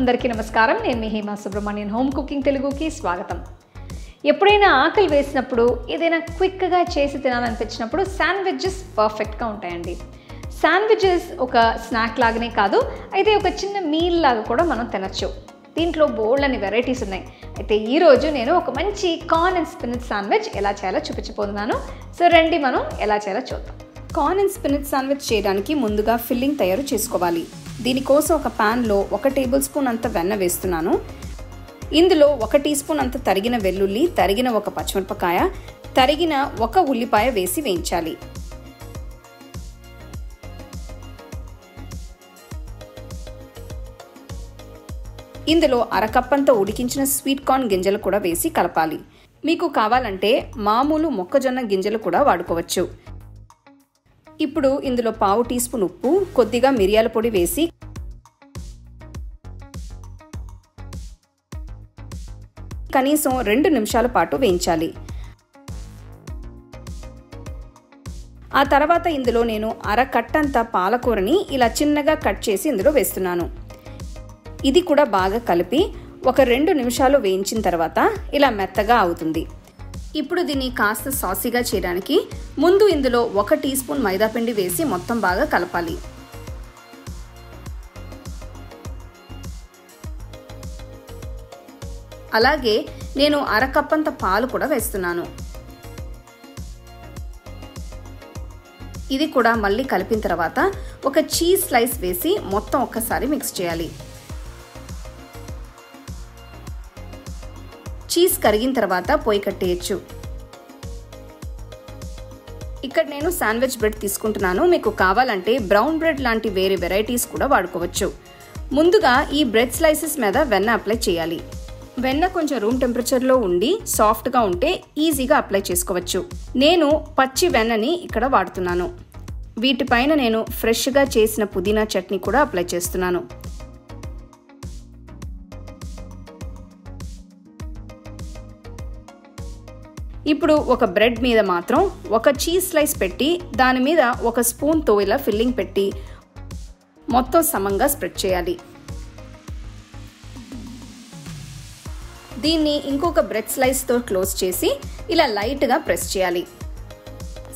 అందరికీ నమస్కారం. నేను మీ హేమ సుబ్రహ్మణ్యన్ హోమ్ కుకింగ్ తెలుగుకి స్వాగతం. ఎప్పుడైనా ఆకలి వేసినప్పుడు ఏదైనా క్విక్గా చేసి తినాలనిపించినప్పుడు శాండ్విచెస్ పర్ఫెక్ట్గా ఉంటాయండి. శాండ్విచెస్ ఒక స్నాక్ లాగానే కాదు, అయితే ఒక చిన్న మీల్ లాగా కూడా మనం తినచ్చు. దీంట్లో బోల్డ్ అని వెరైటీస్ ఉన్నాయి. అయితే ఈరోజు నేను ఒక మంచి కార్న్ అండ్ స్పినచ్ శాండ్విచ్ ఎలా చేయాలో చూపించబోతున్నాను. సో రండి మనం ఎలా చేయాలో చూద్దాం. కార్న్ అండ్ స్పినచ్ శాండ్విచ్ చేయడానికి ముందుగా ఫిల్లింగ్ తయారు చేసుకోవాలి. దీనికోసం ఒక ప్యాన్లో 1 టేబుల్ స్పూన్ అంత వెన్న వేస్తున్నాను. ఇందులో 1 టీ స్పూన్ అంత తరిగిన వెల్లుల్లి, తరిగిన 1 పచ్చిమిరపకాయ, తరిగిన 1 ఉల్లిపాయ వేసి వేయించాలి. ఇందులో 1/2 కప్ అంత ఉడికించిన స్వీట్ కార్న్ గింజలు కూడా వేసి కలపాలి. మీకు కావాలంటే మామూలు మొక్కజొన్న గింజలు కూడా వాడుకోవచ్చు. ఇప్పుడు ఇందులో 1/2 టీ స్పూన్ ఉప్పు, కొద్దిగా మిరియాల పొడి వేసి కనీసం 2 నిమిషాల పాటు వేయించాలి. ఆ తర్వాత ఇందులో నేను 1/2 కట్టంత పాలకూరని ఇలా చిన్నగా కట్ చేసి ఇందులో వేస్తున్నాను. ఇది కూడా బాగా కలిపి ఒక 2 నిమిషాలు వేయించిన తర్వాత ఇలా మెత్తగా అవుతుంది. ఇప్పుడు దీన్ని కాస్త సాసీగా చేయడానికి ముందు ఇందులో 1 టీ స్పూన్ మైదా పిండి వేసి మొత్తం బాగా కలపాలి. అలాగే నేను 1/2 కప్ అంత పాలు కూడా వేస్తున్నాను. ఇది కూడా మళ్ళీ కలిపిన తర్వాత ఒక చీజ్ స్లైస్ వేసి మొత్తం ఒక్కసారి మిక్స్ చేయాలి. చీజ్ కరిగిన తర్వాత పొయ్యి కట్టేయచ్చు. ఇక్కడ నేను శాండ్విచ్ బ్రెడ్ తీసుకుంటున్నాను. మీకు కావాలంటే బ్రౌన్ బ్రెడ్ లాంటి వేరే వెరైటీస్ కూడా వాడుకోవచ్చు. ముందుగా ఈ బ్రెడ్ స్లైసెస్ మీద వెన్న అప్లై చేయాలి. వెన్న కొంచెం రూమ్ టెంపరేచర్లో ఉండి సాఫ్ట్గా ఉంటే ఈజీగా అప్లై చేసుకోవచ్చు. నేను పచ్చి వెన్నని ఇక్కడ వాడుతున్నాను. వీటిపైన నేను ఫ్రెష్గా చేసిన పుదీనా చట్నీ కూడా అప్లై చేస్తున్నాను. ఇప్పుడు ఒక బ్రెడ్ మీద మాత్రం 1 చీజ్ స్లైస్ పెట్టి దాని మీద 1 స్పూన్తో ఇలా ఫిల్లింగ్ పెట్టి మొత్తం సమంగా స్ప్రెడ్ చేయాలి. దీన్ని ఇంకొక బ్రెడ్ స్లైస్తో క్లోజ్ చేసి ఇలా లైట్గా ప్రెస్ చేయాలి.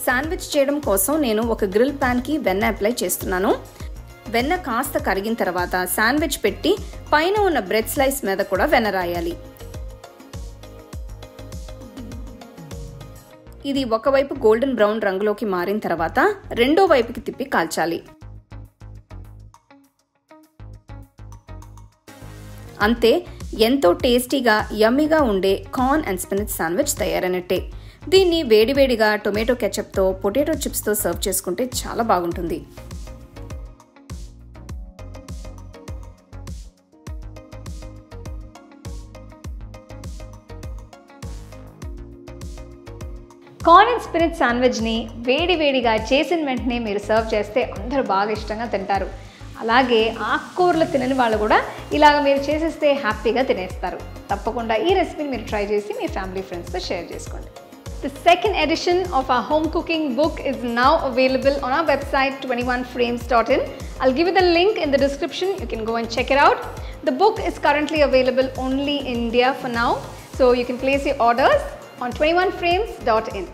శాండ్విచ్ చేయడం కోసం నేను ఒక గ్రిల్ ప్యాన్కి వెన్న అప్లై చేస్తున్నాను. వెన్న కాస్త కరిగిన తర్వాత శాండ్విచ్ పెట్టి పైన ఉన్న బ్రెడ్ స్లైస్ మీద కూడా వెన్న రాయాలి. ఇది ఒకవైపు గోల్డెన్ బ్రౌన్ రంగులోకి మారిన తర్వాత రెండో వైపుకి తిప్పి కాల్చాలి. అంతే, ఎంతో టేస్టీగా యమ్మీగా ఉండే కార్న్ అండ్ స్పినచ్ శాండ్విచ్ తయారైనట్టే. దీన్ని వేడివేడిగా టొమాటో కెచప్తో, పొటాటో చిప్స్తో సర్వ్ చేసుకుంటే చాలా బాగుంటుంది. కార్న్ అండ్ స్పినచ్ శాండ్విచ్ని వేడివేడిగా చేసిన వెంటనే మీరు సర్వ్ చేస్తే అందరూ బాగా ఇష్టంగా తింటారు. అలాగే ఆకుకూరలు తినని వాళ్ళు కూడా ఇలాగ మీరు చేసేస్తే హ్యాపీగా తినేస్తారు. తప్పకుండా ఈ రెసిపీని మీరు ట్రై చేసి మీ ఫ్యామిలీ ఫ్రెండ్స్తో షేర్ చేసుకోండి. The second edition of our home cooking book is now available on our website 21frames.in. I'll give you the link in the description. You can go and check it out. The book is currently available only in India for now, so you can place your orders on 21frames.in.